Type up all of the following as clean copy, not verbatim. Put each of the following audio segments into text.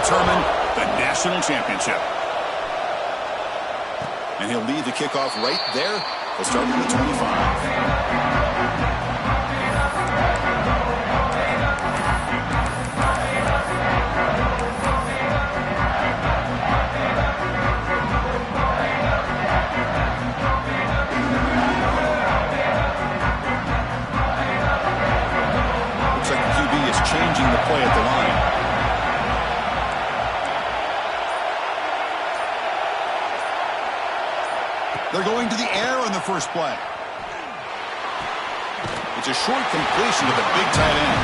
determine the national championship. And he'll lead the kickoff right there. They'll start from the 25. Changing the play at the line. They're going to the air on the first play. It's a short completion to the big tight end.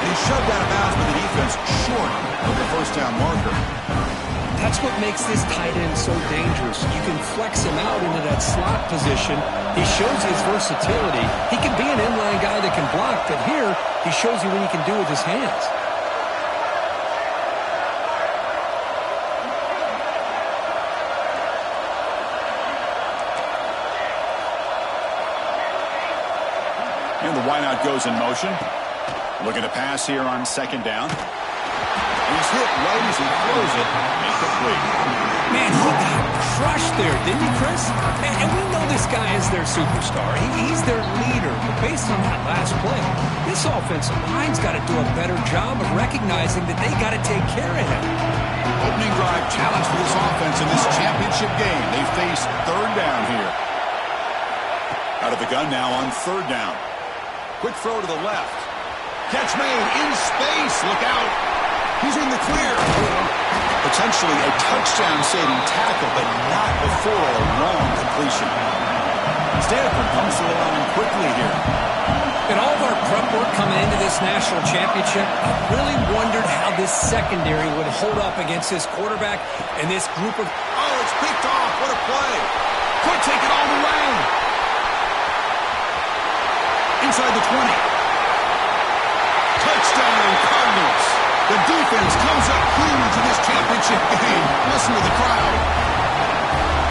And he's shoved out of bounds by the defense short of the first down marker. That's what makes this tight end so dangerous. You can flex him out into that slot position. He shows his versatility. He can be an inline guy that can block, but here he shows you what he can do with his hands. And the wideout goes in motion. Looking to pass here on second down. He's hit right as he throws it. Incomplete. Man, he got crushed there, didn't he, Chris? And we know this guy is their superstar. He's their leader. But based on that last play, this offensive line's got to do a better job of recognizing that they got to take care of him. Opening drive challenge for this offense in this championship game. They face third down here. Out of the gun now on third down. Quick throw to the left. Catch made in space. Look out. He's in the clear. Potentially a touchdown-saving tackle, but not before a long completion. Stanford comes to the line quickly here. In all of our prep work coming into this national championship, I really wondered how this secondary would hold up against this quarterback and this group of... Oh, it's picked off. What a play. Could take it all the way. Inside the 20. Touchdown, Cardinals. The defense comes up huge in this championship game. Listen to the crowd.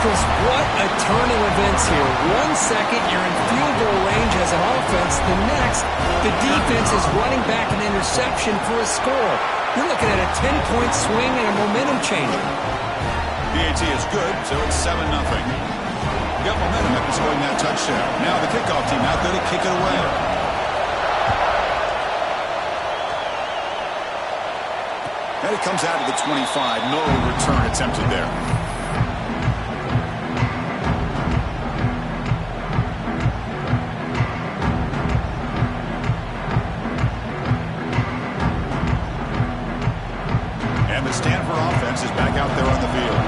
Chris, what a turn of events here. 1 second, you're in field goal range as an offense. The next, the defense is running back an interception for a score. You're looking at a 10-point swing and a momentum changer. PAT is good, so it's 7-0. Got momentum after scoring that touchdown. Now the kickoff team out there to kick it away. And it comes out to the 25. No return attempted there. And the Stanford offense is back out there on the field.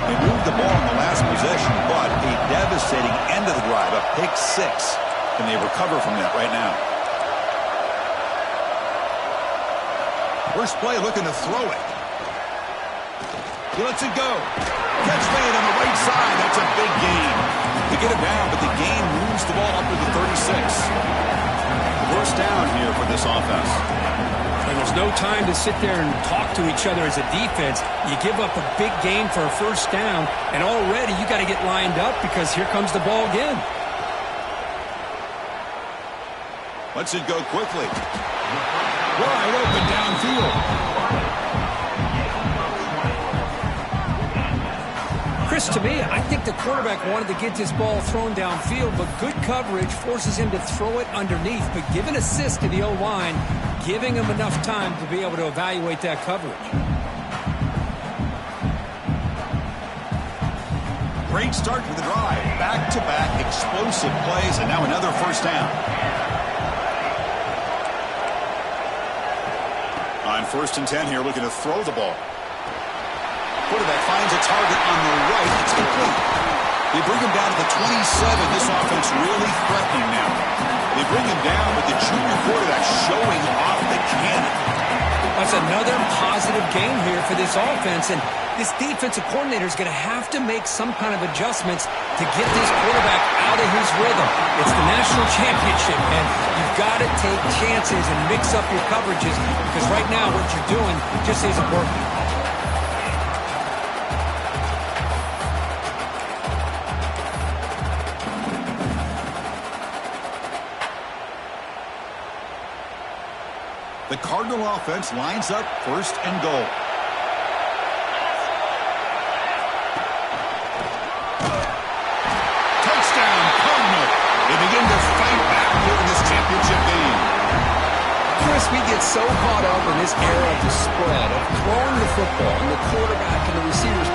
They moved the ball in the last possession, but a devastating end of the drive, a pick six. Can they recover from that right now? First play looking to throw it. He lets it go. Catch made on the right side. That's a big gain. They get it down, but the gain moves the ball up to the 36. First down here for this offense. And there's no time to sit there and talk to each other as a defense. You give up a big gain for a first down, and already you got to get lined up because here comes the ball again. Lets it go quickly. Wide open downfield. Chris, to me, I think the quarterback wanted to get this ball thrown downfield, but good coverage forces him to throw it underneath. But give an assist to the O-line, giving him enough time to be able to evaluate that coverage. Great start to the drive. Back-to-back explosive plays, and now another first down. On 1st and 10 here, looking to throw the ball. Quarterback finds a target on the right. It's complete. They bring him down to the 27. This offense really threatening now. They bring him down, but the junior quarterback showing off the cannon. That's another positive game here for this offense, and this defensive coordinator is going to have to make some kind of adjustments to get this quarterback out of his rhythm. It's the national championship, and you've got to take chances and mix up your coverages because right now what you're doing just isn't working. The Cardinal offense lines up 1st and goal. get so caught up in this era of the spread, of throwing the football and the quarterback and the receivers.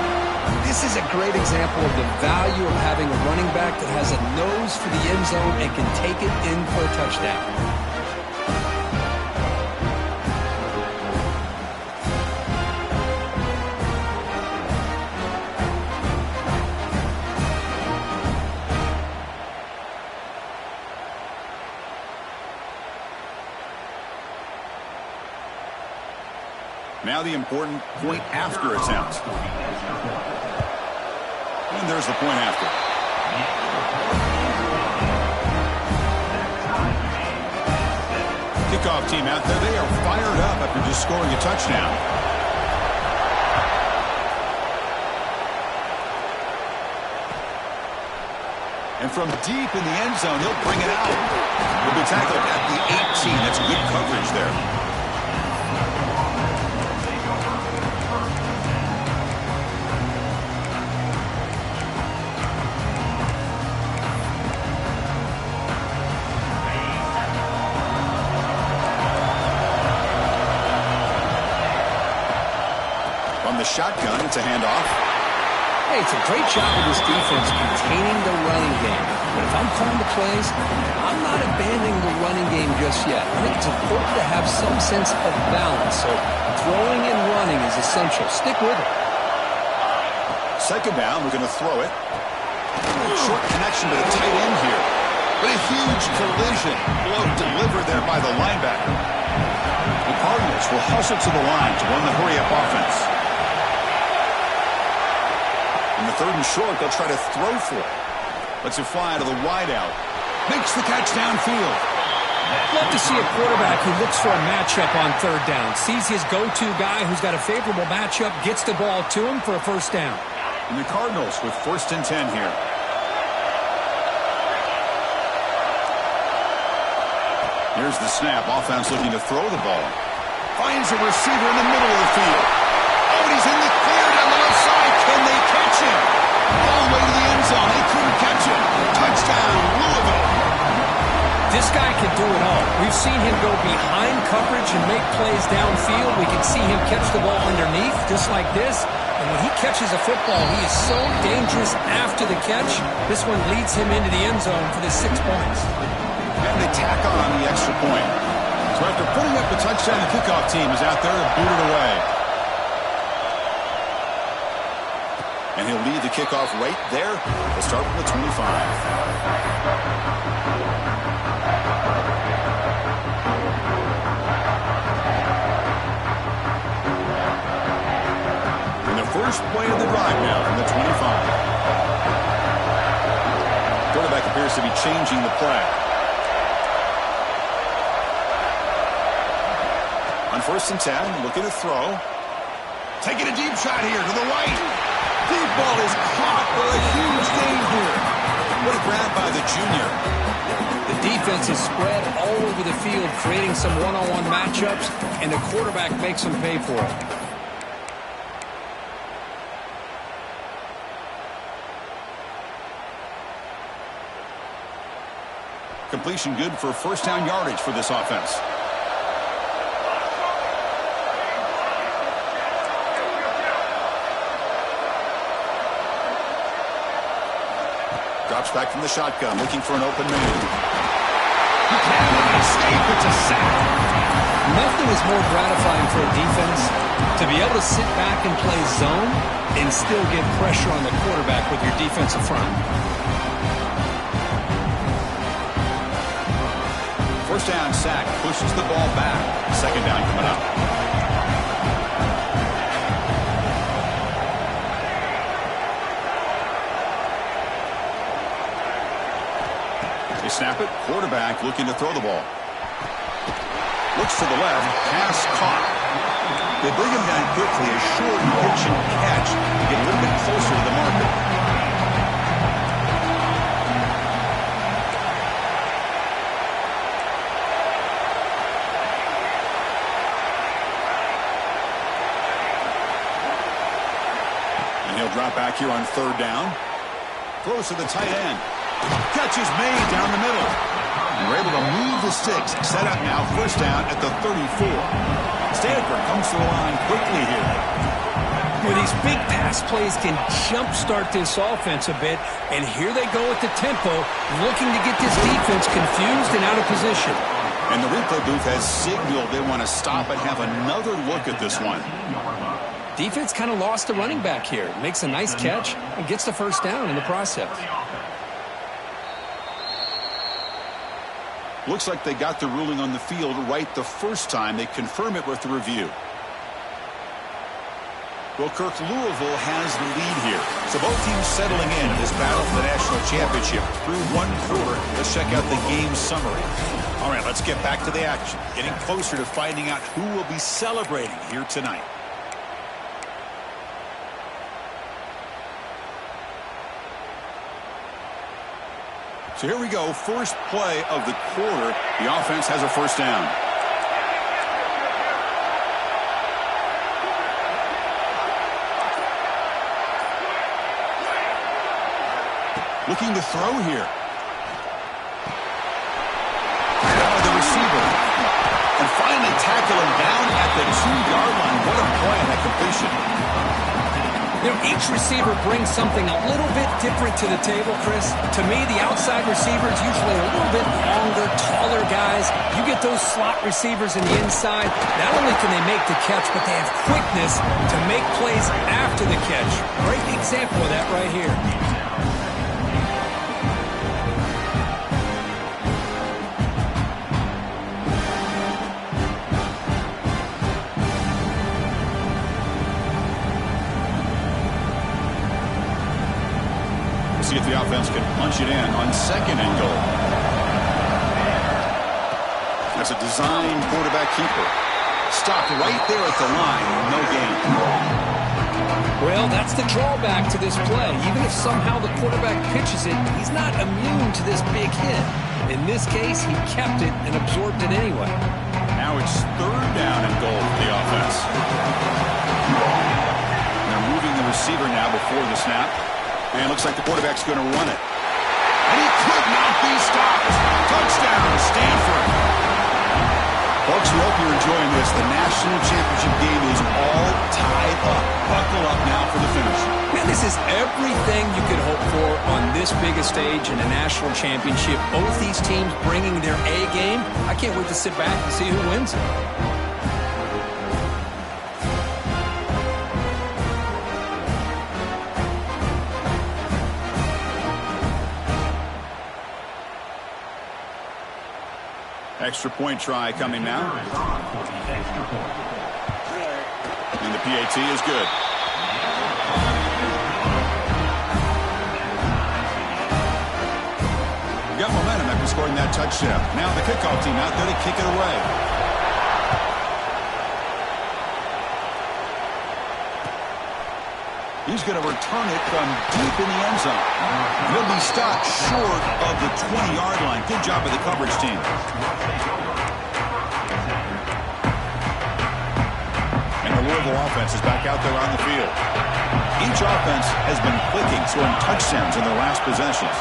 This is a great example of the value of having a running back that has a nose for the end zone and can take it in for a touchdown. Now the important point after attempt. And there's the point after. Kickoff team out there. They are fired up after just scoring a touchdown. And from deep in the end zone, he'll bring it out. He'll be tackled at the 18. That's good coverage there. Shotgun, it's a handoff. Hey, it's a great job of this defense containing the running game. But if I'm calling the plays, I'm not abandoning the running game just yet. I think it's important to have some sense of balance. So throwing and running is essential. Stick with it. Second down, we're going to throw it. Short connection to the tight end here. But a huge collision. Blow delivered there by the linebacker. The Cardinals will hustle to the line to run the hurry-up offense. In the third and short, they'll try to throw for it. Lets it fly to the wideout. Makes the catch downfield. Love to see a quarterback who looks for a matchup on third down. Sees his go-to guy who's got a favorable matchup, gets the ball to him for a first down. And the Cardinals with 1st and 10 here. Here's the snap. Offense looking to throw the ball. Finds a receiver in the middle of the field. Oh, and he's in the clear down the left side. Can they catch him? All the way to the end zone. They couldn't catch him. Touchdown, Louisville. This guy can do it all. We've seen him go behind coverage and make plays downfield. We can see him catch the ball underneath, just like this. And when he catches a football, he is so dangerous after the catch. This one leads him into the end zone for the 6 points. And they tack on the extra point. So after putting up the touchdown, the kickoff team is out there to boot it away. And he'll lead the kickoff right there. We'll start from the 25. First play of the drive now from the 25. Quarterback appears to be changing the play. On 1st and 10, looking to throw. Taking a deep shot here to the right. Deep ball is caught for a huge gain here. What a grab by the junior. The defense is spread all over the field, creating some one-on-one matchups, and the quarterback makes them pay for it. Completion good for first down yardage for this offense. Drops back from the shotgun, looking for an open man. He can't escape. It's a sack. Nothing is more gratifying for a defense to be able to sit back and play zone and still get pressure on the quarterback with your defensive front. First down sack, pushes the ball back. Second down coming up. They snap it. Quarterback looking to throw the ball. Looks to the left. Pass caught. They bring him down quickly. A short pitch and catch to get a little bit closer to the marker. Drop back here on third down. Throws to the tight end. Catch is made down the middle. And we're able to move the sticks. Set up now, first down at the 34. Stanford comes to the line quickly here. Well, these big pass plays can jumpstart this offense a bit, and here they go at the tempo, looking to get this defense confused and out of position. And the replay booth has signaled they want to stop and have another look at this one. Defense kind of lost the running back here. Makes a nice catch and gets the first down in the process. Looks like they got the ruling on the field right the first time. They confirm it with the review. Well, Kirk, Louisville has the lead here. So both teams settling in this battle for the national championship through one quarter. Let's check out the game summary. All right, let's get back to the action. Getting closer to finding out who will be celebrating here tonight. So here we go. First play of the quarter. The offense has a first down. Looking to throw here. The receiver. And finally tackle him down at the 2-yard line. What a play on that completion. You know, each receiver brings something a little bit different to the table, Chris. To me, the outside receiver is usually a little bit longer, taller guys. You get those slot receivers in the inside, not only can they make the catch, but they have quickness to make plays after the catch. Great example of that right here. See if the offense can punch it in on second and goal. That's a design quarterback keeper. Stopped right there at the line. No gain. Well, that's the drawback to this play. Even if somehow the quarterback pitches it, he's not immune to this big hit. In this case, he kept it and absorbed it anyway. Now it's third down and goal for the offense. They're moving the receiver now before the snap. And it looks like the quarterback's going to run it. And he could not be stopped. Touchdown, Stanford. Folks, we hope you're enjoying this. The national championship game is all tied up. Buckle up now for the finish. Man, this is everything you could hope for on this biggest stage in a national championship. Both these teams bringing their A game. I can't wait to sit back and see who wins it. Extra point try coming now. And the PAT is good. We got momentum after scoring that touchdown. Now the kickoff team out there to kick it away. He's going to return it from deep in the end zone. He'll be stopped short of the 20-yard line. Good job of the coverage team. And the Louisville offense is back out there on the field. Each offense has been clicking, scoring touchdowns in their last possessions.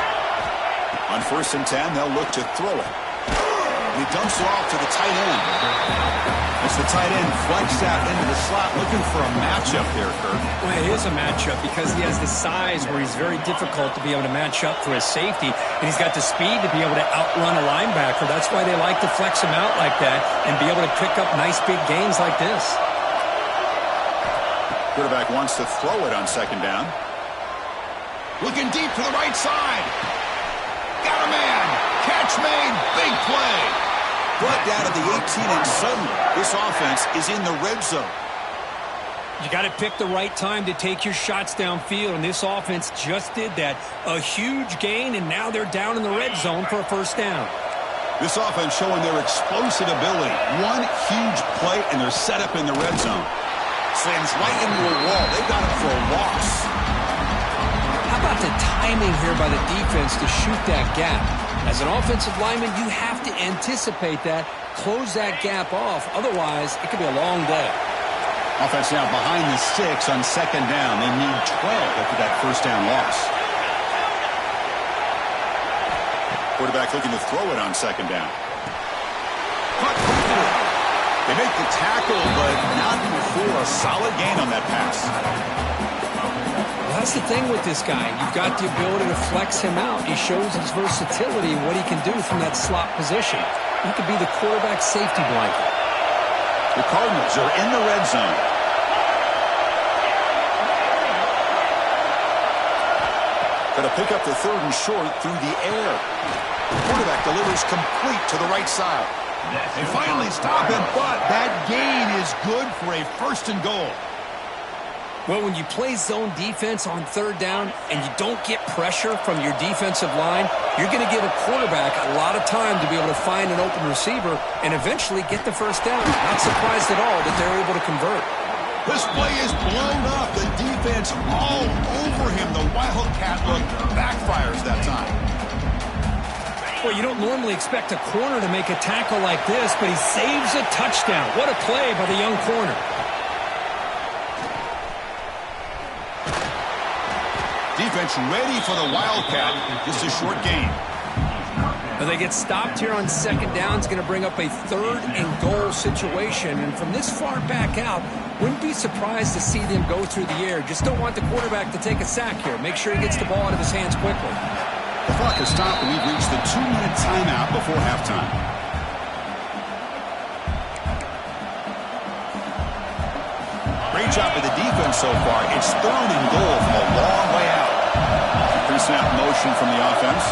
On 1st and 10, they'll look to throw it. And he dumps it off to the tight end. It's the tight end flexed out into the slot, looking for a matchup there, Kirk. Well, it is a matchup because he has the size where he's very difficult to be able to match up for his safety, and he's got the speed to be able to outrun a linebacker. That's why they like to flex him out like that and be able to pick up nice big gains like this. Quarterback wants to throw it on 2nd down. Looking deep to the right side. Got a man. Catch made. Big play. Brought down to the 18, and suddenly this offense is in the red zone. You got to pick the right time to take your shots downfield, and this offense just did that. A huge gain, and now they're down in the red zone for a first down. This offense showing their explosive ability. One huge play, and they're set up in the red zone. Slams right into a wall. They got it for a loss. How about the timing here by the defense to shoot that gap? As an offensive lineman, you have to anticipate that, close that gap off. Otherwise, it could be a long day. Offense now behind the sticks on 2nd down. They need 12 after that first down loss. Quarterback looking to throw it on second down. Caught quickly. They make the tackle, but not before a solid gain on that pass. That's the thing with this guy. You've got the ability to flex him out. He shows his versatility and what he can do from that slot position. He could be the quarterback safety blanket. The Cardinals are in the red zone. Got to pick up the third and short through the air. The quarterback delivers complete to the right side. They finally stop him, but that gain is good for a first and goal. Well, when you play zone defense on third down and you don't get pressure from your defensive line, you're going to give a quarterback a lot of time to be able to find an open receiver and eventually get the first down. Not surprised at all that they're able to convert. This play is blown up. The defense all over him. The Wildcat look backfires that time. Well, you don't normally expect a corner to make a tackle like this, but he saves a touchdown. What a play by the young corner. Defense ready for the Wildcat. Just a short gain. Now they get stopped here on second down. It's going to bring up a third and goal situation. And from this far back out, wouldn't be surprised to see them go through the air. Just don't want the quarterback to take a sack here. Make sure he gets the ball out of his hands quickly. The clock has stopped, and we've reached the 2-minute timeout before halftime. Great job by the defense so far. It's third and goal from a long way out. Pre-snap motion from the offense.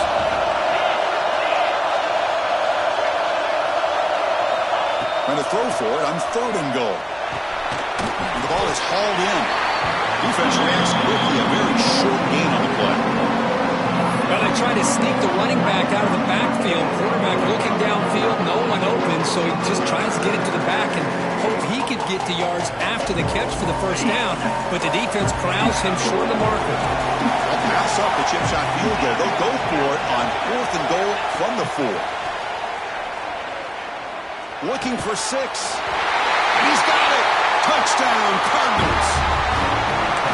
Trying to throw for it on third and goal. And the ball is hauled in. Defense reacts quickly. A very short gain on the play. Well, they try to sneak the running back out of the backfield. Quarterback looking downfield, no one open, so he just tries to get it to the back and hope he could get the yards after the catch for the first down, but the defense corrals him short of the marker. They'll pass up the chip shot field goal. They'll go for it on fourth and goal from the 4. Looking for 6. And he's got it. Touchdown, Cardinals.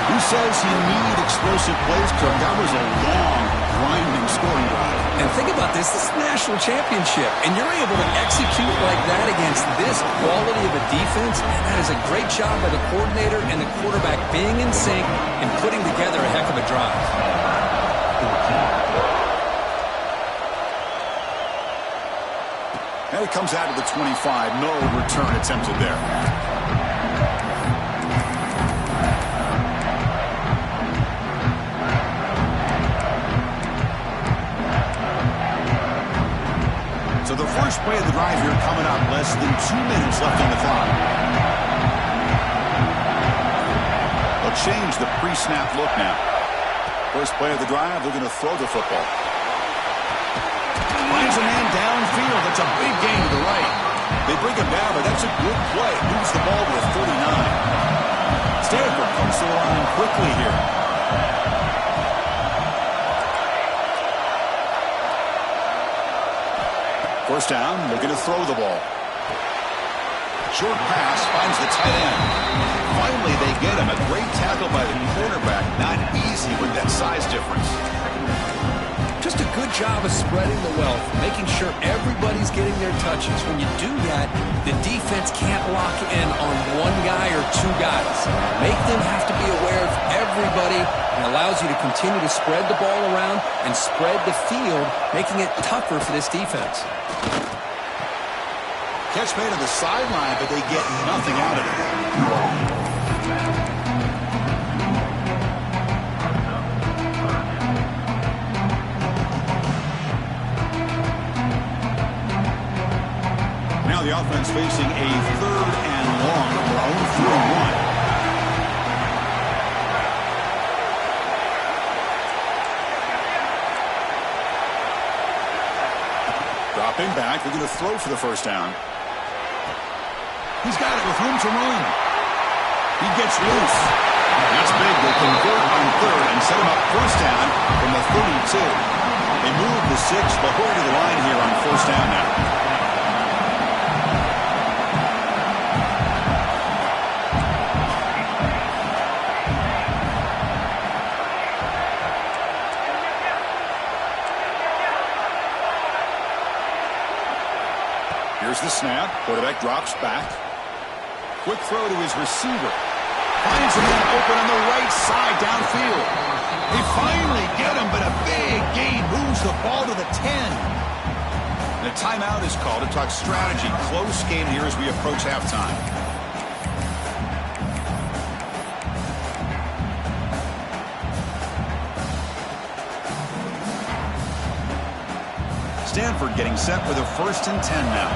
Who says you need explosive plays, Kirk? That was a long, grinding scoring drive. And think about this. This is the national championship, and you're able to execute like that against this quality of a defense, and that is a great job by the coordinator and the quarterback being in sync and putting together a heck of a drive. And it comes out of the 25. No return attempted there. So the first play of the drive here coming up, less than 2 minutes left on the clock. They'll change the pre-snap look now. First play of the drive, they're going to throw the football. Finds a man downfield. That's a big gain to the right. They bring him down, but that's a good play. Moves the ball to a 39. Stanford comes to the line quickly here. First down, looking to throw the ball. Short pass, finds the tight end. Finally, they get him. A great tackle by the quarterback. Not easy with that size difference. Just a good job of spreading the wealth, making sure everybody's getting their touches. When you do that, the defense can't lock in on one guy or two guys. Make them have to be aware of everybody, and allows you to continue to spread the ball around and spread the field, making it tougher for this defense. Catch made on the sideline, but they get nothing out of it. Now the offense facing a third and long from their own 41. Dropping back, they're going to throw for the first down. He's got it with room to run. He gets loose. That's big. They'll convert on third and set him up first down from the 32. They move the 6, but hurry to the line here on first down now. the snap. Quarterback drops back. Quick throw to his receiver. Finds a man open on the right side downfield. They finally get him, but a big gain moves the ball to the 10. And a timeout is called to talk strategy. Close game here as we approach halftime. Stanford getting set for the 1st and 10 now.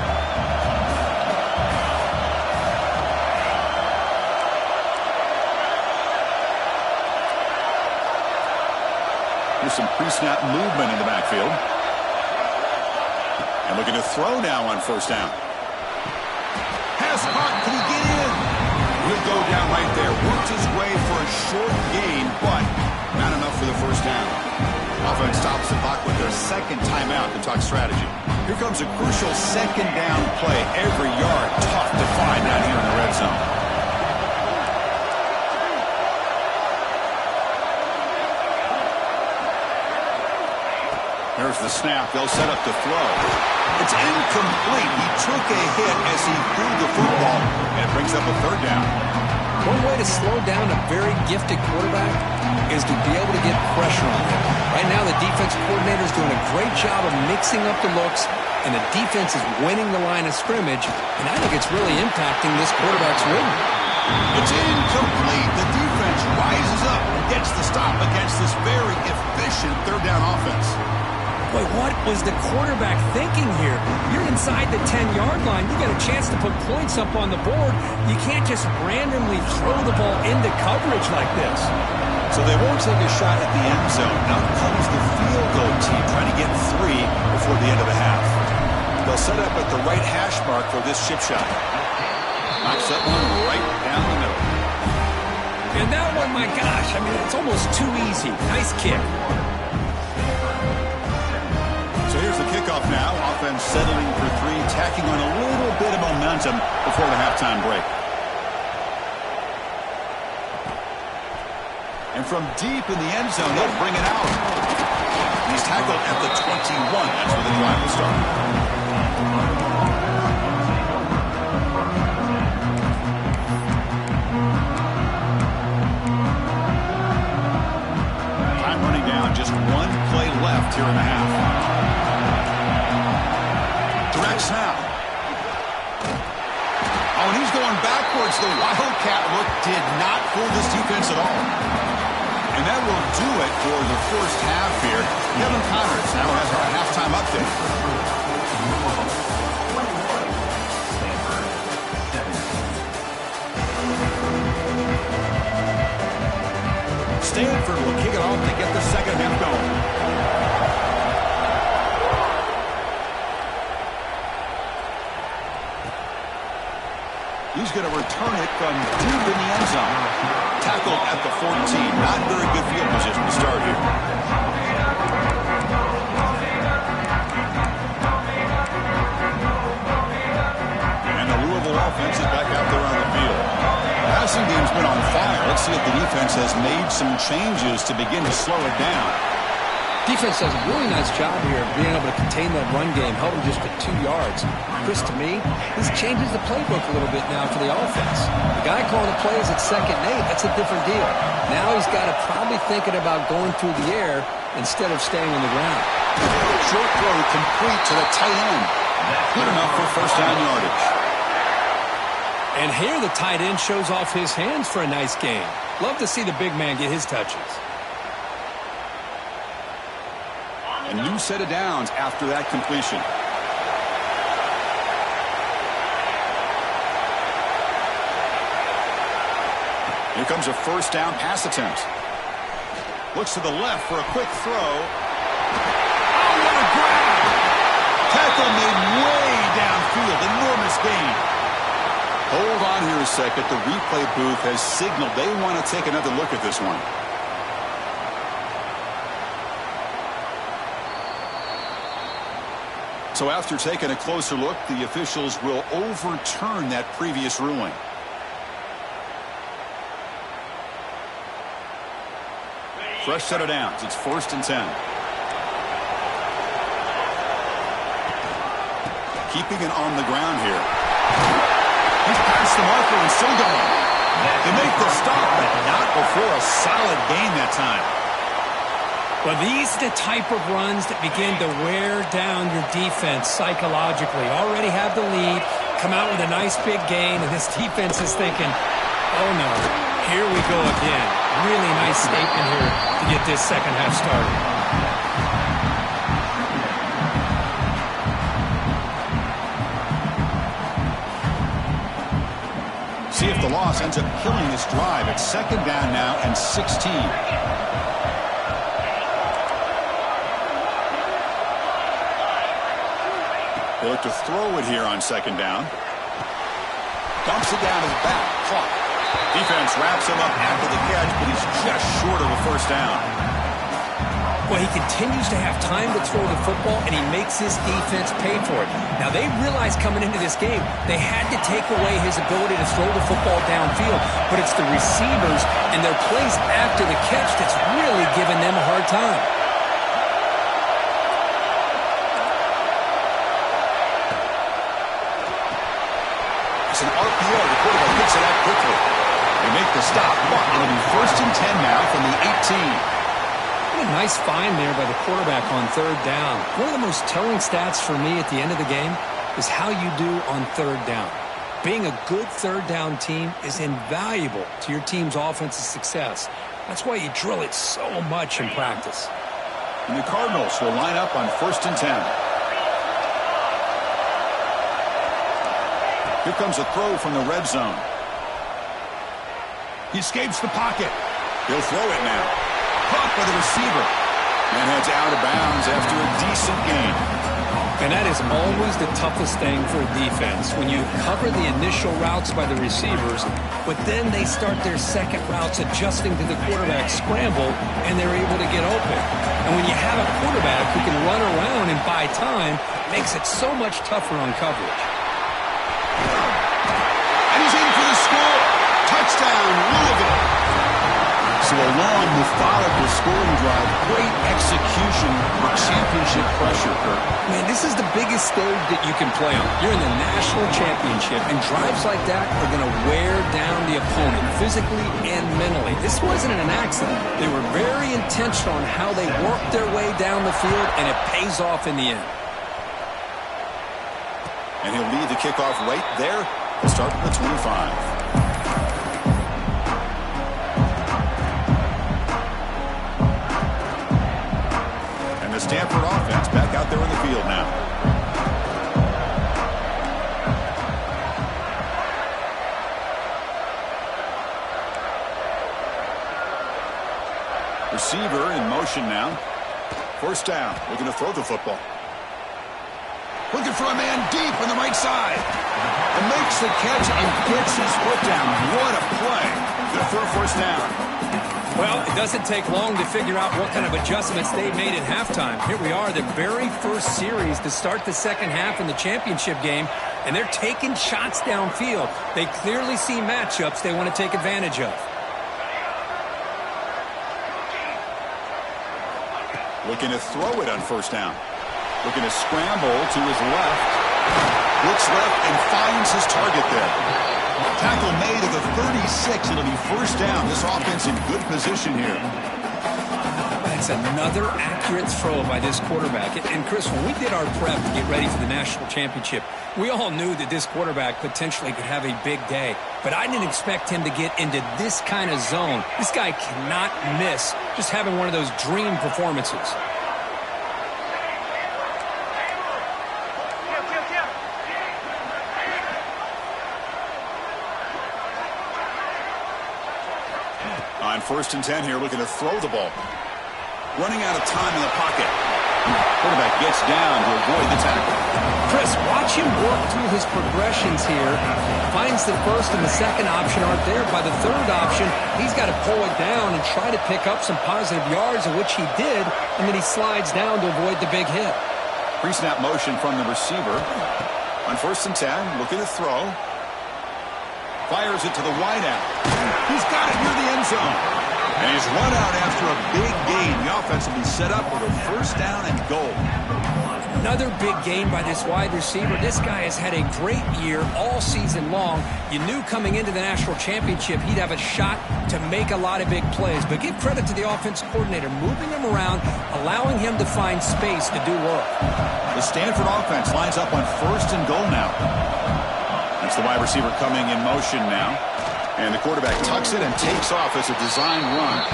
Here's some pre-snap movement in the backfield. And looking to throw now on 1st down. Has caught. Can he get in? He'll go down right there. Works his way for a short gain, but not enough for the 1st down. Offense stops the clock with their 2nd timeout to talk strategy. Here comes a crucial 2nd down play. Every yard tough to find down here in the red zone. There's the snap. They'll set up the throw. It's incomplete. He took a hit as he threw the football, and it brings up a 3rd down. One way to slow down a very gifted quarterback is to be able to get pressure on him. Right now, the defense coordinator is doing a great job of mixing up the looks, and the defense is winning the line of scrimmage, and I think it's really impacting this quarterback's rhythm. It's incomplete. The defense rises up and gets the stop against this very efficient 3rd down offense. Boy, what was the quarterback thinking here? You're inside the 10-yard line. You got a chance to put points up on the board. You can't just randomly throw the ball into coverage like this. So they won't take a shot at the end zone. Out comes the field goal team trying to get 3 before the end of the half. They'll set up at the right hash mark for this chip shot. Knocks that one right down the middle. And that one, my gosh, I mean, it's almost too easy. Nice kick. So here's the kickoff now. Offense settling for 3, tacking on a little bit of momentum before the halftime break. And from deep in the end zone, they'll bring it out. He's tackled at the 21. That's where the drive will start. Time running down. Just 1 play left here in the half. Direct snap. Oh, and he's going backwards. The Wildcat look did not fool this defense at all. And that will do it for the 1st half here. Kevin Connors now has our halftime update. Stanford will kick it off to get the 2nd half going. He's going to return it from deep in the end zone. Tackled at the 14. Not very good field position to start here. And the Louisville offense is back out there on the field. The passing game's been on fire. Let's see if the defense has made some changes to begin to slow it down. Defense does a really nice job here of being able to contain that run game, held him just to 2 yards. Chris, to me, this changes the playbook a little bit now for the offense. The guy calling the plays at 2nd and 8, that's a different deal. Now he's got to probably thinking about going through the air instead of staying on the ground. Short throw complete to the tight end. Good enough for 1st down yardage. And here the tight end shows off his hands for a nice gain. Love to see the big man get his touches. A new set of downs after that completion. Here comes a 1st down pass attempt. Looks to the left for a quick throw. Oh, what a grab! Tackle made way downfield. Enormous gain. Hold on here a second. The replay booth has signaled they want to take another look at this one. So after taking a closer look, the officials will overturn that previous ruling. Fresh set of downs. It's 1st and 10. keeping it on the ground here. He's past the marker and still going. They make the stop, but not before a solid gain that time. Well, these are the type of runs that begin to wear down your defense psychologically. Already have the lead, come out with a nice big gain, and this defense is thinking, oh no, here we go again. Really nice statement here to get this second half started. See if the loss ends up killing this drive. It's second down now and 16. They look to throw it here on second down. Dumps it down his back. Caught. Defense wraps him up after the catch, but he's just short of a first down. Well, he continues to have time to throw the football, and he makes his defense pay for it. Now, they realized coming into this game, they had to take away his ability to throw the football downfield, but it's the receivers and their plays after the catch that's really giving them a hard time. It's an RPO. The quarterback gets it out quickly. They make the stop, but it'll be first and 10 now from the 18. What a nice find there by the quarterback on third down. One of the most telling stats for me at the end of the game is how you do on third down. Being a good third down team is invaluable to your team's offensive success. That's why you drill it so much in practice. And the Cardinals will line up on first and 10. Here comes a throw from the red zone. He escapes the pocket. He'll throw it now. Caught by the receiver. And heads out of bounds after a decent gain. And that is always the toughest thing for a defense, when you cover the initial routes by the receivers, but then they start their second routes adjusting to the quarterback scramble, and they're able to get open. And when you have a quarterback who can run around and buy time, it makes it so much tougher on coverage. And he's in for the score. Touchdown, Louisville. So a long, methodical scoring drive. Great execution with championship pressure, Kurt. Man, this is the biggest stage that you can play on. You're in the national championship, and drives like that are going to wear down the opponent physically and mentally. This wasn't an accident. They were very intentional on how they worked their way down the field, and it pays off in the end. And he'll lead the kickoff right there. We'll start from the 25. Stanford offense back out there on the field now. Receiver in motion now. First down. Looking to throw the football. Looking for a man deep on the right side. And makes the catch and gets his foot down. What a play. Good for a first down. Well, it doesn't take long to figure out what kind of adjustments they made at halftime. Here we are, the very first series to start the second half in the championship game, and they're taking shots downfield. They clearly see matchups they want to take advantage of. Looking to throw it on first down. Looking to scramble to his left. Looks left and finds his target there. Tackle made at the 36. It'll be first down. This offense in good position here. That's another accurate throw by this quarterback. And Chris, when we did our prep to get ready for the national championship, we all knew that this quarterback potentially could have a big day. But I didn't expect him to get into this kind of zone. This guy cannot miss just having one of those dream performances. On first and 10 here, looking to throw the ball. Running out of time in the pocket. Quarterback gets down to avoid the tackle. Chris, watch him work through his progressions here. Finds the first and the second option aren't there. By the third option, he's got to pull it down and try to pick up some positive yards, of which he did, and then he slides down to avoid the big hit. Pre-snap motion from the receiver. On first and 10, looking to throw. Fires it to the wideout. He's got it near the end zone. And he's run out after a big gain. The offense will be set up with a first down and goal. Another big gain by this wide receiver. This guy has had a great year all season long. You knew coming into the national championship he'd have a shot to make a lot of big plays. But give credit to the offensive coordinator, moving him around, allowing him to find space to do work. The Stanford offense lines up on 1st and goal now. That's the wide receiver coming in motion now. And the quarterback tucks it and takes off as a design run.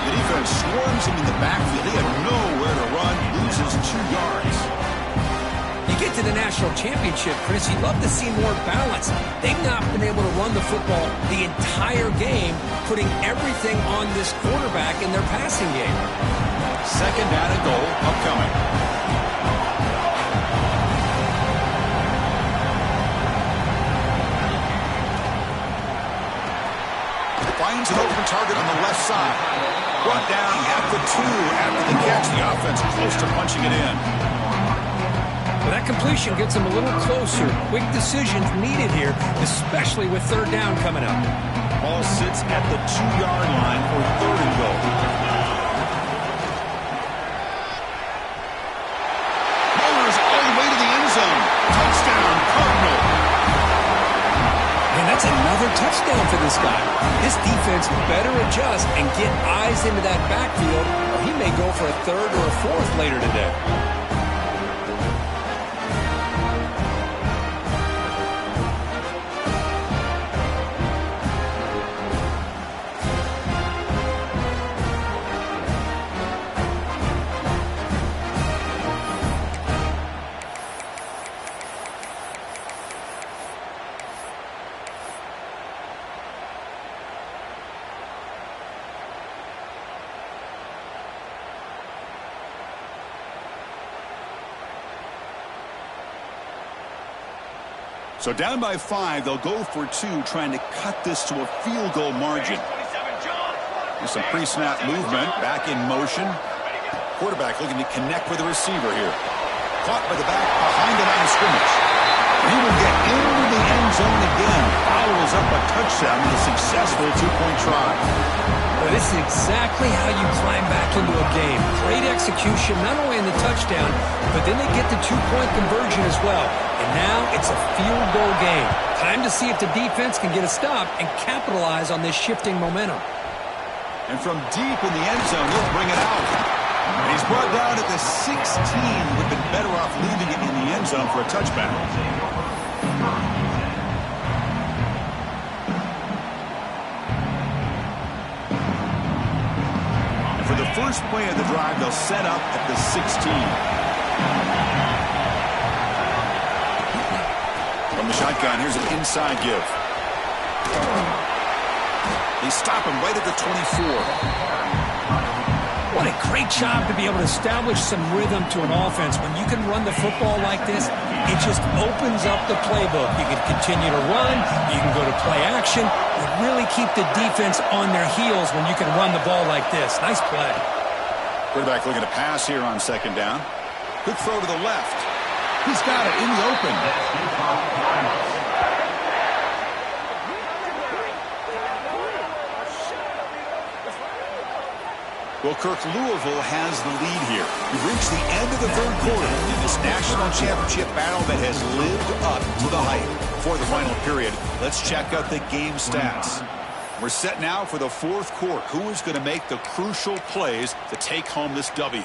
The defense swarms him in the backfield. He had nowhere to run, loses 2 yards. You get to the national championship, Chris, you'd love to see more balance. They've not been able to run the football the entire game, putting everything on this quarterback in their passing game. 2nd down and goal upcoming. Finds an open target on the left side. Brought down at the 2 after the catch. The offense close to punching it in. Well, that completion gets them a little closer. Quick decisions needed here, especially with 3rd down coming up. Ball sits at the 2-yard line for 3rd and goal. Mowers all the way to the end zone. Touchdown, Cardinal. And that's another touchdown for this guy. This defense better adjust and get eyes into that backfield, or he may go for a 3rd or a 4th later today. So down by 5, they'll go for 2, trying to cut this to a field goal margin. There's some pre-snap movement, back in motion. Quarterback looking to connect with the receiver here. Caught by the back behind the line of scrimmage. He will get into the end zone again. Follows up a touchdown with a successful 2-point try. Well, this is exactly how you climb back into a game. Great execution, not only in the touchdown, but then they get the 2-point conversion as well. And now it's a field goal game. Time to see if the defense can get a stop and capitalize on this shifting momentum. And from deep in the end zone, he'll bring it out. And he's brought down at the 16. Would have been better off leaving it in the end zone for a touchback. And for the first play of the drive, they'll set up at the 16. From the shotgun, here's an inside give. They stop him right at the 24. What a great job to be able to establish some rhythm to an offense. When you can run the football like this, it just opens up the playbook. You can continue to run, you can go to play action, and really keep the defense on their heels when you can run the ball like this. Nice play. Quarterback looking to pass here on 2nd down. Good throw to the left. He's got it in the open. Well, Kirk, Louisville has the lead here. We've reached the end of the 3rd quarter in this national championship battle that has lived up to the hype. For the final period, let's check out the game stats. We're set now for the 4th quarter. Who is going to make the crucial plays to take home this W?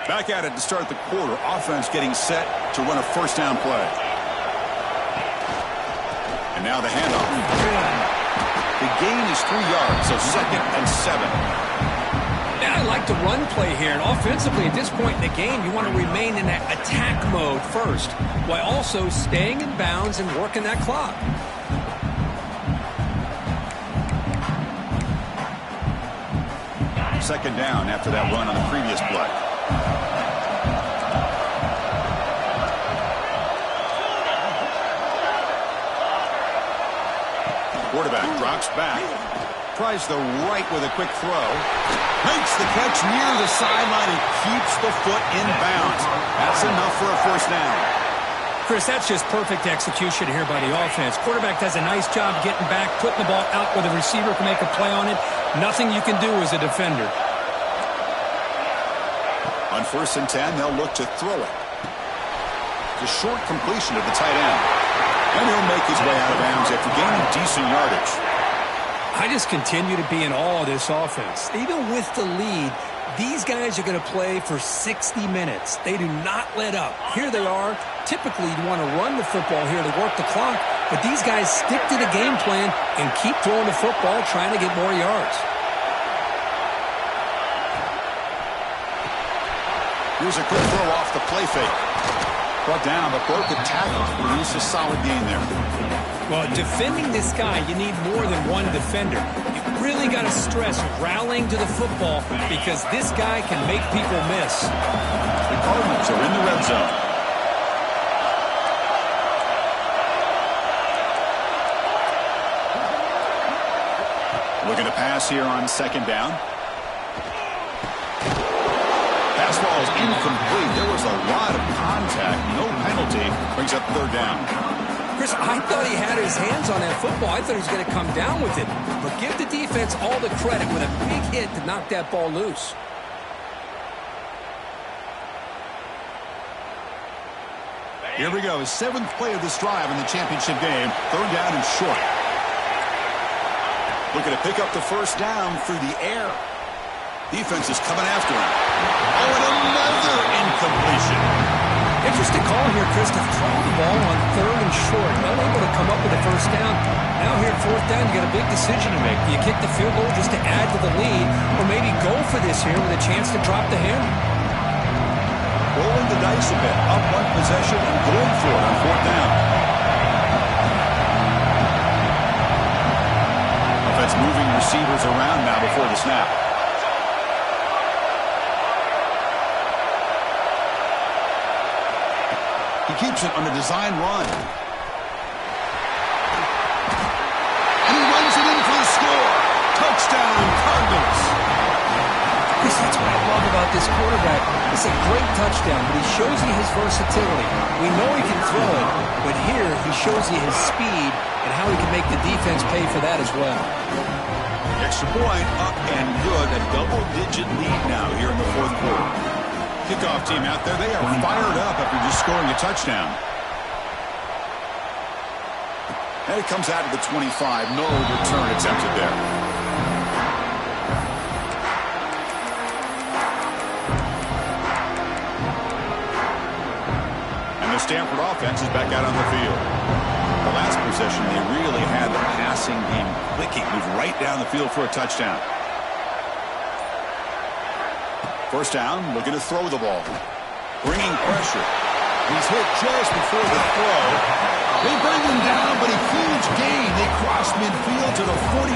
Back at it to start the quarter. Offense getting set to run a 1st down play. And now the handoff. The gain is 3 yards, so 2nd and 7. Yeah, I like the run play here. And offensively, at this point in the game, you want to remain in that attack mode first, while also staying in bounds and working that clock. Second down after that run on the previous play. Quarterback drops back. Tries the right with a quick throw. Makes the catch near the sideline and keeps the foot in bounds. That's enough for a 1st down. Chris, that's just perfect execution here by the offense. Quarterback does a nice job getting back, putting the ball out where the receiver can make a play on it. Nothing you can do as a defender. On 1st and 10, they'll look to throw it. The short completion of the tight end. And he'll make his way out of bounds after gaining decent yardage. I just continue to be in awe of this offense. Even with the lead, these guys are going to play for 60 minutes. They do not let up. Here they are. Typically, you want to run the football here to work the clock, but these guys stick to the game plan and keep throwing the football, trying to get more yards. Here's a quick throw off the play fake. Brought down, but broke the tackle. Produced a solid gain there. Well, defending this guy, you need more than one defender. You really got to stress rallying to the football because this guy can make people miss. The Cardinals are in the red zone. Looking to pass here on 2nd down. Fastball is incomplete. There was a lot of contact. No penalty. Brings up 3rd down. Chris, I thought he had his hands on that football. I thought he was going to come down with it. But give the defense all the credit with a big hit to knock that ball loose. Here we go. 7th play of this drive in the championship game. 3rd down and short. Looking to pick up the 1st down through the air. Defense is coming after him. Oh, and another incompletion. Interesting call here, Chris, to throw the ball on 3rd and short. Unable to come up with a 1st down. Now here at 4th down, you got a big decision to make. Do you kick the field goal just to add to the lead, or maybe go for this here with a chance to drop the hammer? Rolling the dice a bit. Up 1 possession and going for it on 4th down. Offense moving receivers around now before the snap. He keeps it on a design run. And he runs it in for the score. Touchdown, Cardinals. Chris, that's what I love about this quarterback. It's a great touchdown, but he shows you his versatility. We know he can throw it, but here he shows you his speed and how he can make the defense pay for that as well. Extra point, up and good. A double-digit lead now here in the 4th quarter. Kickoff team out there. They are fired up after just scoring a touchdown. And it comes out of the 25. No return attempted there. And the Stanford offense is back out on the field. The last possession, they really had the passing game clicking. Moved right down the field for a touchdown. 1st down, looking to throw the ball. Bringing pressure. He's hit just before the throw. They bring him down, but a huge gain. They cross midfield to the 49.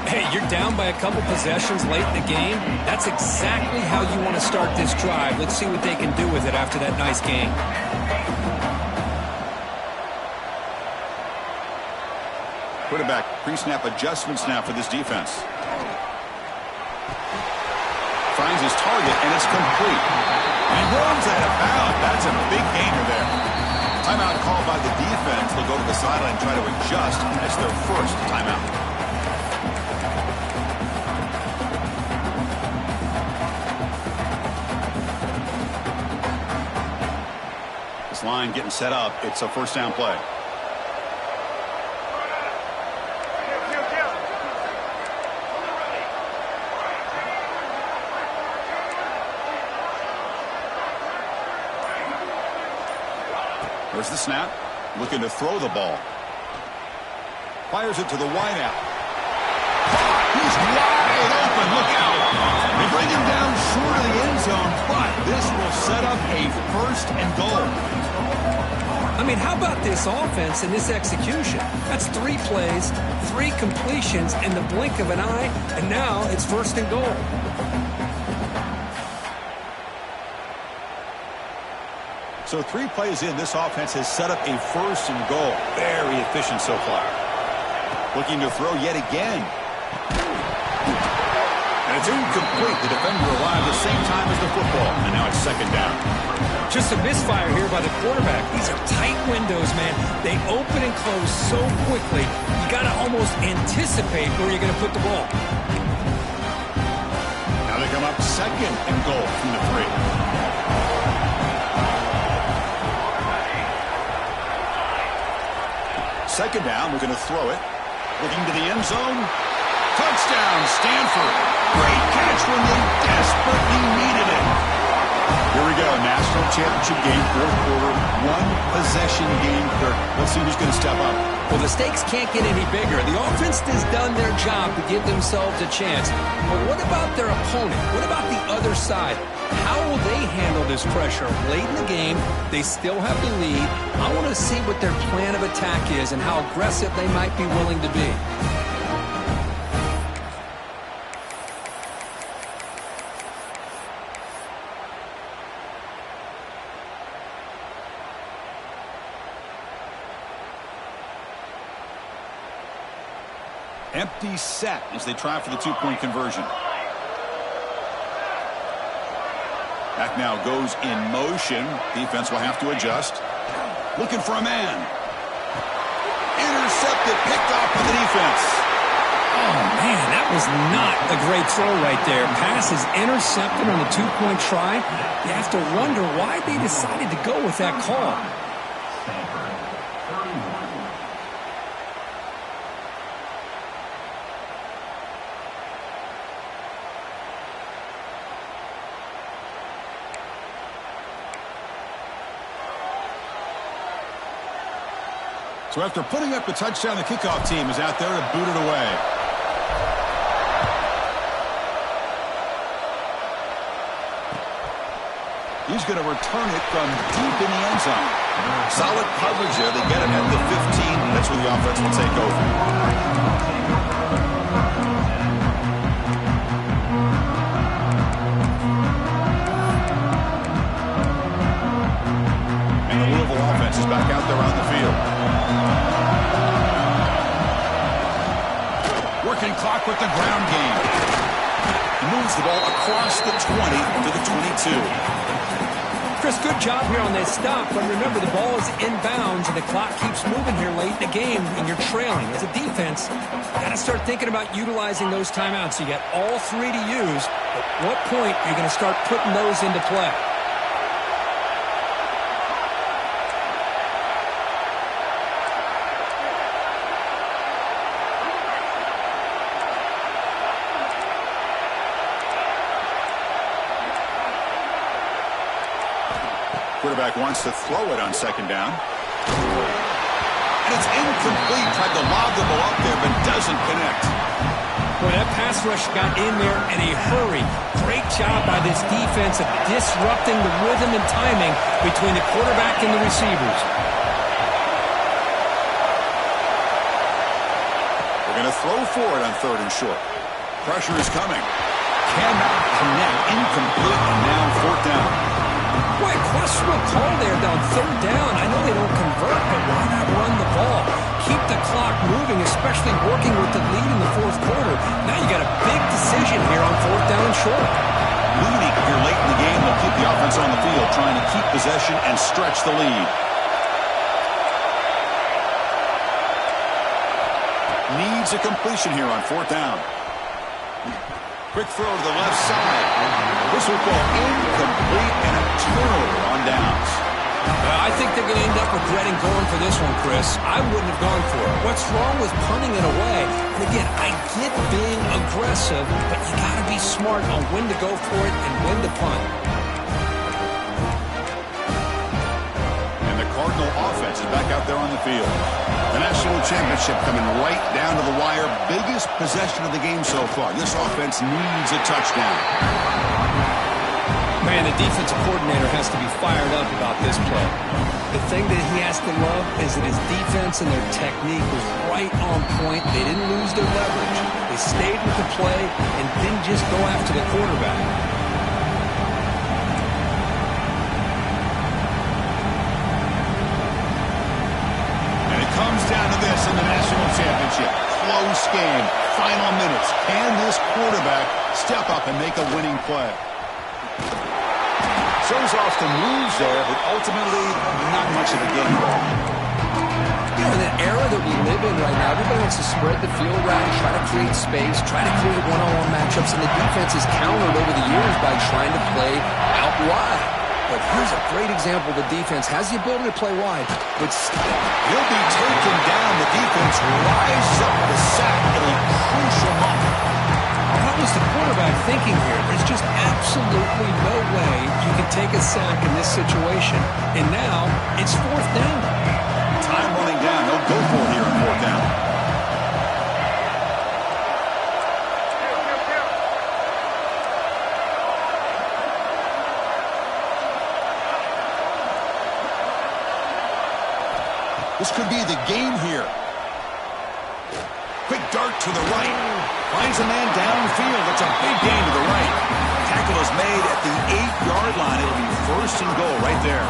Hey, you're down by a couple possessions late in the game. That's exactly how you want to start this drive. Let's see what they can do with it after that nice gain. Quarterback pre-snap adjustments now for this defense. Finds his target, and it's complete. And runs out of bounds. That's a big gainer there. Timeout called by the defense. They'll go to the sideline and try to adjust. That's their 1st timeout. This line getting set up. It's a 1st down play. There's the snap. Looking to throw the ball. Fires it to the wideout. He's wide open. Look out. They bring him down short of the end zone, but this will set up a 1st and goal. I mean, how about this offense and this execution? That's 3 plays, 3 completions in the blink of an eye, and now it's 1st and goal. So 3 plays in, this offense has set up a 1st and goal. Very efficient so far. Looking to throw yet again. And it's incomplete. The defender arrived at the same time as the football. And now it's 2nd down. Just a misfire here by the quarterback. These are tight windows, man. They open and close so quickly, you got to almost anticipate where you're going to put the ball. Now they come up second and goal from the 3. Second down, we're going to throw it. Looking to the end zone. Touchdown, Stanford. Great catch when they desperately needed it. Here we go, national championship game, fourth quarter, one-possession game. Let's see who's going to step up. Well, the stakes can't get any bigger. The offense has done their job to give themselves a chance. But what about their opponent? What about the other side? How will they handle this pressure? Late in the game, they still have the lead. I want to see what their plan of attack is and how aggressive they might be willing to be. Empty set as they try for the two-point conversion. Back now goes in motion. Defense will have to adjust. Looking for a man. Intercepted, picked off by the defense. Oh, man, that was not a great throw right there. Pass is intercepted on the two-point try. You have to wonder why they decided to go with that call. So after putting up the touchdown, the kickoff team is out there to boot it away. He's going to return it from deep in the end zone. Solid coverage there. They get it at the 15. That's where the offense will take over. And the Louisville offense is back out there on the field. Working clock with the ground game. He moves the ball across the 20 to the 22. Chris, good job here on this stop, but remember the ball is inbounds and the clock keeps moving here late in the game and you're trailing. As a defense, you got to start thinking about utilizing those timeouts. You got all 3 to use. At what point are you going to start putting those into play? Quarterback wants to throw it on second down. And it's incomplete. Tried to lob the ball up there, but doesn't connect. Boy, that pass rush got in there in a hurry. Great job by this defense of disrupting the rhythm and timing between the quarterback and the receivers. We're going to throw for it on third and short. Pressure is coming. Cannot connect. Incomplete, and now fourth down. Boy, questionable call there down third down. I know they don't convert, but why not run the ball? Keep the clock moving, especially working with the lead in the fourth quarter. Now you got a big decision here on fourth down and short. Leading here late in the game, they'll keep the offense on the field, trying to keep possession and stretch the lead. Needs a completion here on fourth down. Quick throw to the left side. This will go incomplete and a turnover on downs. I think they're going to end up regretting going for this one, Chris. I wouldn't have gone for it. What's wrong with punting it away? And again, I get being aggressive, but you got to be smart on when to go for it and when to punt. And the Cardinal offense is back out there on the field. The national championship coming right down to the wire. Biggest possession of the game so far. This offense needs a touchdown. Man, the defensive coordinator has to be fired up about this play. The thing that he has to love is that his defense and their technique was right on point. They didn't lose their leverage. They stayed with the play and didn't just go after the quarterback. Comes down to this in the national championship. Close game. Final minutes. Can this quarterback step up and make a winning play? Shows off the moves there, but ultimately not much of a gain. You know, in the era that we live in right now, everybody wants to spread the field around, try to create space, try to create one-on-one matchups, and the defense has countered over the years by trying to play out wide. But here's a great example. The defense has the ability to play wide, but still. He'll be taken down. The defense rises up with a sack at a crucial moment. What was the quarterback thinking here? There's just absolutely no way you can take a sack in this situation. And now it's fourth down. Time running down. They'll go for it here on fourth down. This could be the game here. Quick dart to the right. Finds a man downfield. That's a big gain to the right. Tackle is made at the 8-yard line. It'll be first and goal right there.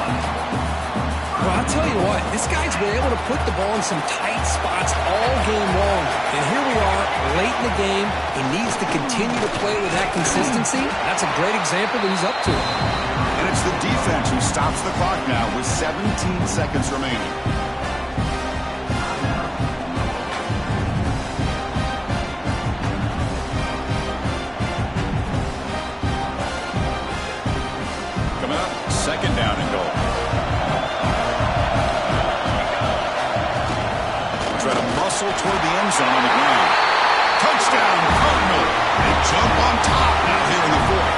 Well, I'll tell you what, this guy's been able to put the ball in some tight spots all game long. And here we are, late in the game. He needs to continue to play with that consistency. That's a great example that he's up to. And it's the defense who stops the clock now with 17 seconds remaining. Second down and goal. Try to muscle toward the end zone on the ground. Touchdown, Cardinal. They jump on top now here in the fourth.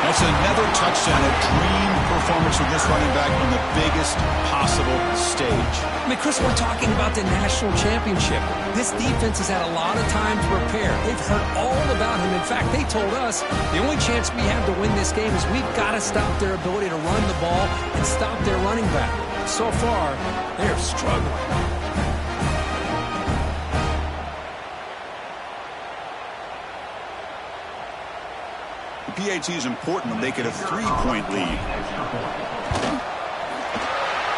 That's another touchdown, a dream performance from this running back on the biggest possible stage. I mean, Chris, we're talking about the national championship. This defense has had a lot of time to prepare. They've heard all about him. In fact, they told us the only chance we have to win this game is we've got to stop their ability to run the ball and stop their running back. So far, they're struggling. PAT is important when they get a 3-point lead.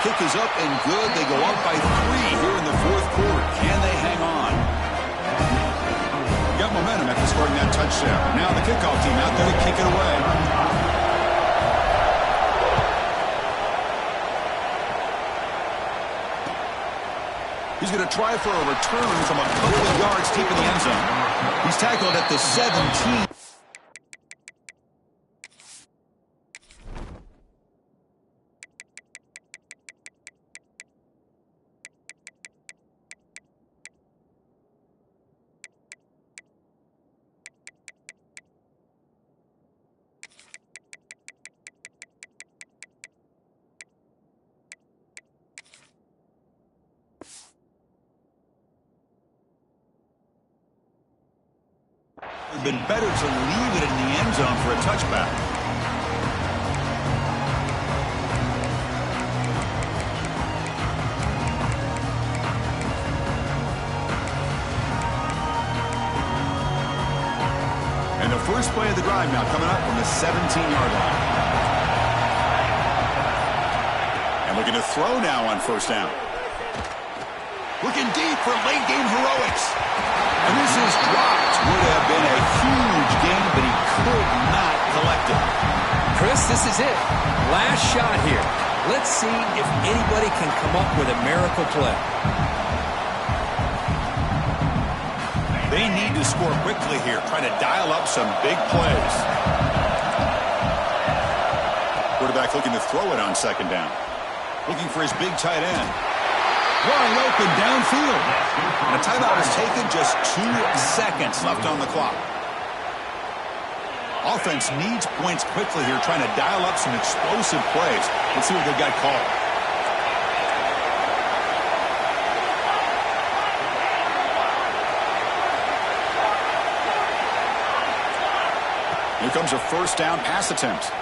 Kick is up and good. They go up by 3 here in the fourth quarter. Can they hang on? Got momentum after scoring that touchdown. Now the kickoff team out there to kick it away. He's going to try for a return from a couple of yards deep in the end zone. He's tackled at the 17. It would have been better to leave it in the end zone for a touchback. And the first play of the drive now coming up from the 17-yard line. And looking to throw now on first down. Looking deep for late-game heroics. And this is dropped. Would have been a huge game, but he could not collect it. Chris, this is it. Last shot here. Let's see if anybody can come up with a miracle play. They need to score quickly here, trying to dial up some big plays. Quarterback looking to throw it on second down. Looking for his big tight end. Wide open downfield. And a timeout is taken, just 2 seconds left on the clock. Offense needs points quickly here, trying to dial up some explosive plays. Let's see what they got called. Here comes a first down pass attempt.